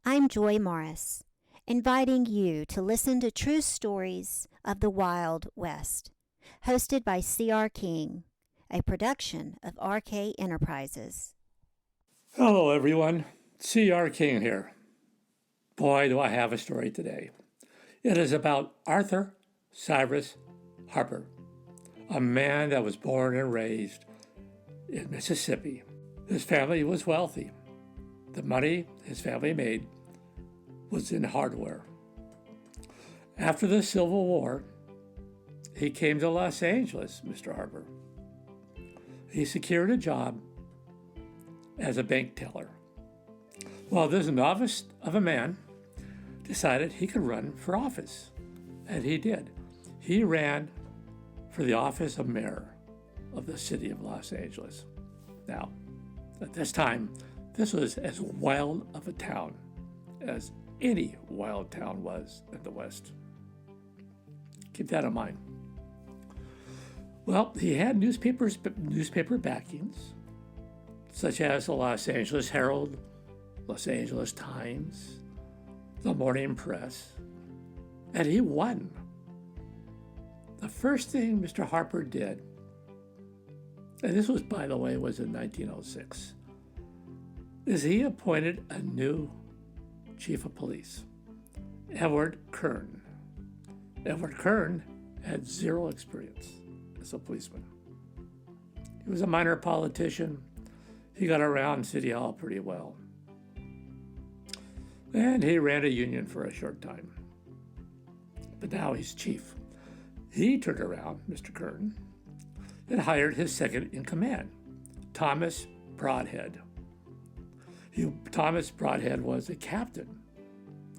I'm Joy Morris, inviting you to listen to true stories of the Wild West, hosted by C.R. King, a production of RK Enterprises. Hello, everyone. C.R. King here. Boy, do I have a story today. It is about Arthur Cyrus Harper, a man that was born and raised in Mississippi. His family was wealthy. The money his family made was in hardware. After the Civil War, he came to Los Angeles, Mr. Harper. He secured a job as a bank teller. Well, this novice of a man decided he could run for office, and he did. He ran for the office of mayor of the city of Los Angeles. Now, at this time, this was as wild of a town as any wild town was in the West. Keep that in mind. Well, he had newspaper backings, such as the Los Angeles Herald, Los Angeles Times, the Morning Press, and he won. The first thing Mr. Harper did, and this was, by the way, was in 1906, is he appointed a new chief of police, Edward Kern. Edward Kern had zero experience as a policeman. He was a minor politician. He got around City Hall pretty well. And he ran a union for a short time. But now he's chief. He turned around, Mr. Kern, and hired his second in command, Thomas Broadhead. Thomas Broadhead was a captain,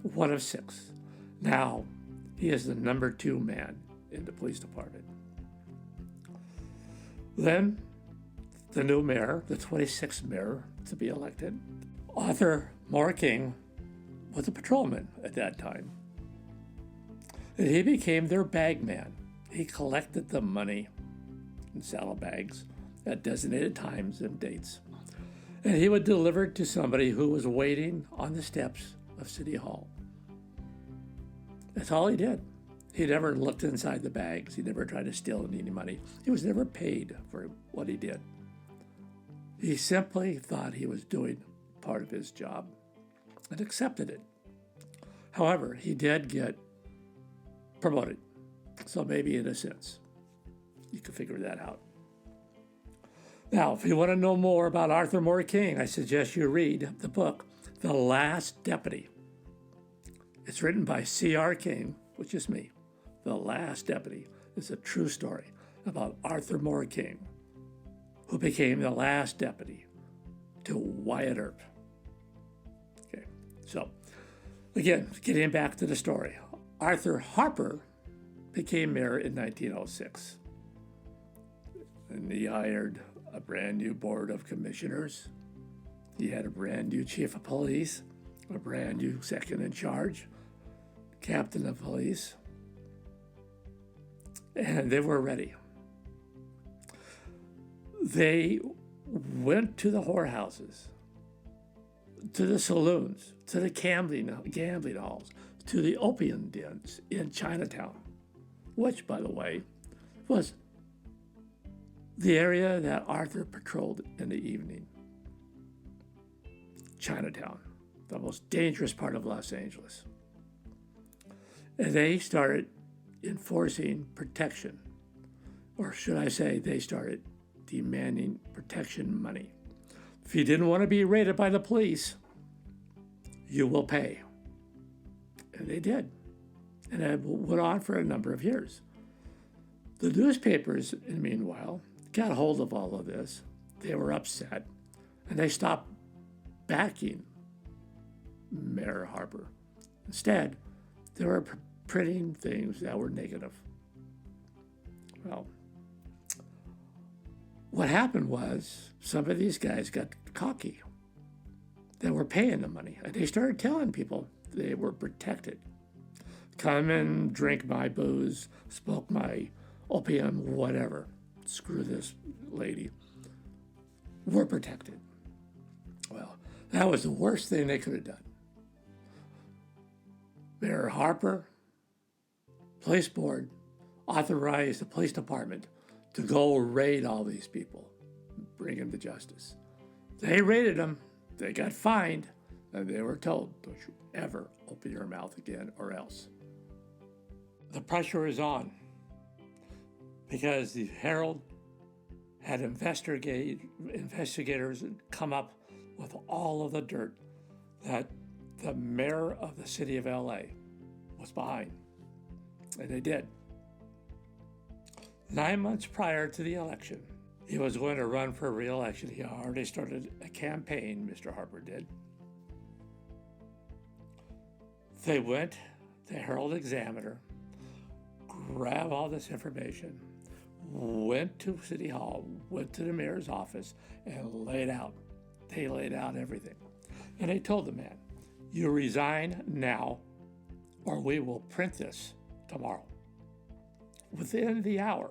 one of 6. Now, he is the number 2 man in the police department. Then, the new mayor, the 26th mayor to be elected, Arthur King, was a patrolman at that time. And he became their bag man. He collected the money in saddlebags at designated times and dates. And he would deliver it to somebody who was waiting on the steps of City Hall. That's all he did. He never looked inside the bags. He never tried to steal any money. He was never paid for what he did. He simply thought he was doing part of his job and accepted it. However, he did get promoted. So maybe in a sense, you can figure that out. Now, if you want to know more about Arthur Moore King, I suggest you read the book, The Last Deputy. It's written by C.R. King, which is me. The Last Deputy is a true story about Arthur Moore King, who became the last deputy to Wyatt Earp. Okay, so again, getting back to the story. Arthur Harper became mayor in 1906. And he hired a brand new board of commissioners. He had a brand new chief of police, a brand new second in charge, captain of police, and they were ready. They went to the whorehouses, to the saloons, to the gambling halls, to the opium dens in Chinatown, which, by the way, was the area that Arthur patrolled in the evening. Chinatown, the most dangerous part of Los Angeles. And they started enforcing protection, or should I say, they started demanding protection money. If you didn't want to be raided by the police, you will pay. And they did. And it went on for a number of years. The newspapers, in the meanwhile, got hold of all of this. They were upset, and they stopped backing Mayor Harper. Instead, they were printing things that were negative. Well, what happened was some of these guys got cocky. They were paying the money, and they started telling people they were protected. Come and drink my booze, smoke my opium, whatever. Screw this lady. We're protected. Well, that was the worst thing they could have done. Mayor Harper, police board authorized the police department to go raid all these people, bring them to justice. They raided them, they got fined, and they were told, don't you ever open your mouth again or else. The pressure is on because the Herald had investigators come up with all of the dirt that the mayor of the city of LA was behind. And they did. 9 months prior to the election, he was going to run for re-election. He already started a campaign, Mr. Harper did. They went to Herald Examiner, grabbed all this information, went to City Hall, went to the mayor's office, and laid out. They laid out everything. And they told the man, you resign now, or we will print this tomorrow. Within the hour,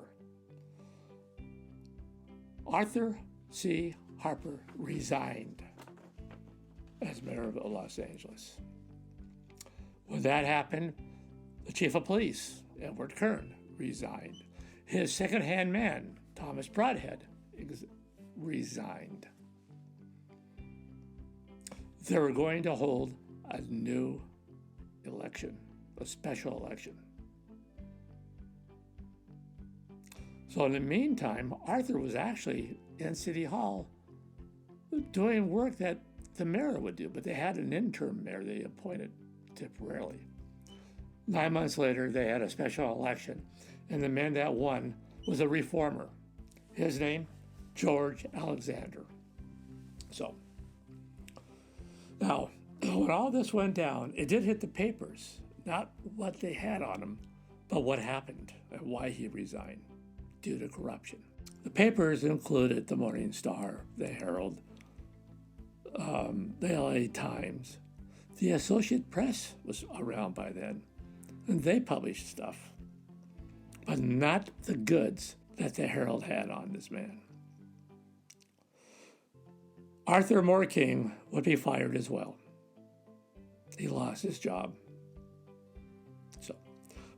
Arthur C. Harper resigned as mayor of Los Angeles. When that happened, the chief of police, Edward Kern, resigned. His second-hand man, Thomas Broadhead, resigned. They were going to hold a new election, a special election. So in the meantime, Arthur was actually in City Hall doing work that the mayor would do, but they had an interim mayor they appointed temporarily. 9 months later, they had a special election, and the man that won was a reformer. His name, George Alexander. So, now, when all this went down, it did hit the papers, not what they had on him, but what happened and why he resigned due to corruption. The papers included the Morning Star, the Herald, the LA Times. The Associated Press was around by then, and they published stuff, but not the goods that the Herald had on this man. Arthur Morking would be fired as well. He lost his job.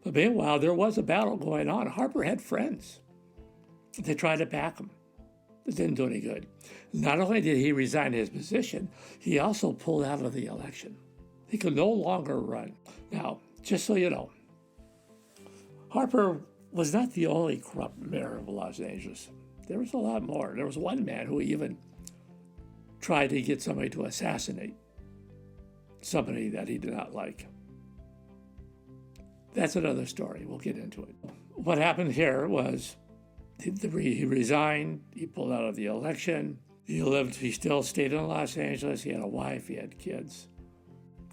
But meanwhile, there was a battle going on. Harper had friends. They tried to back him. It didn't do any good. Not only did he resign his position, he also pulled out of the election. He could no longer run. Now, just so you know, Harper was not the only corrupt mayor of Los Angeles. There was a lot more. There was one man who even tried to get somebody to assassinate somebody that he did not like. That's another story. We'll get into it. What happened here was he resigned. He pulled out of the election. He still stayed in Los Angeles. He had a wife. He had kids.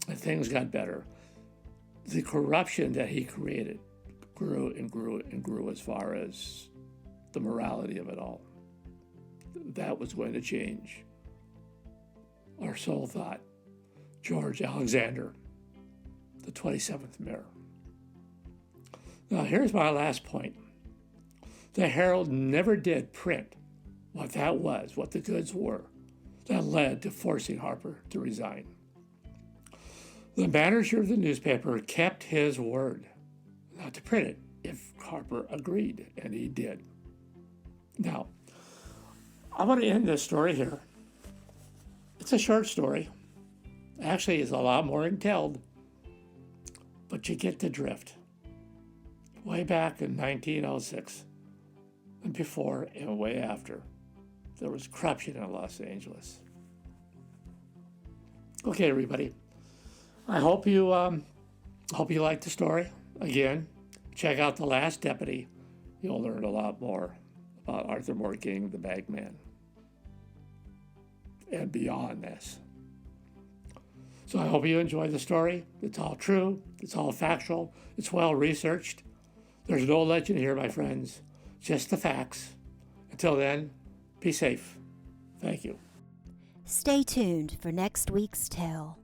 And things got better. The corruption that he created grew and grew and grew as far as the morality of it all. That was going to change. Or so thought George Alexander, the 27th mayor. Now, here's my last point. The Herald never did print what that was, what the goods were, that led to forcing Harper to resign. The manager of the newspaper kept his word not to print it if Harper agreed, and he did. Now, I'm going to end this story here. It's a short story. Actually, it's a lot more entailed, but you get the drift. Way back in 1906, and before and way after, there was corruption in Los Angeles. Okay, everybody. I hope you liked the story. Again, check out The Last Deputy. You'll learn a lot more about Arthur Morking, the Bagman, and beyond this. So I hope you enjoyed the story. It's all true. It's all factual. It's well researched. There's no legend here, my friends. Just the facts. Until then, be safe. Thank you. Stay tuned for next week's tale.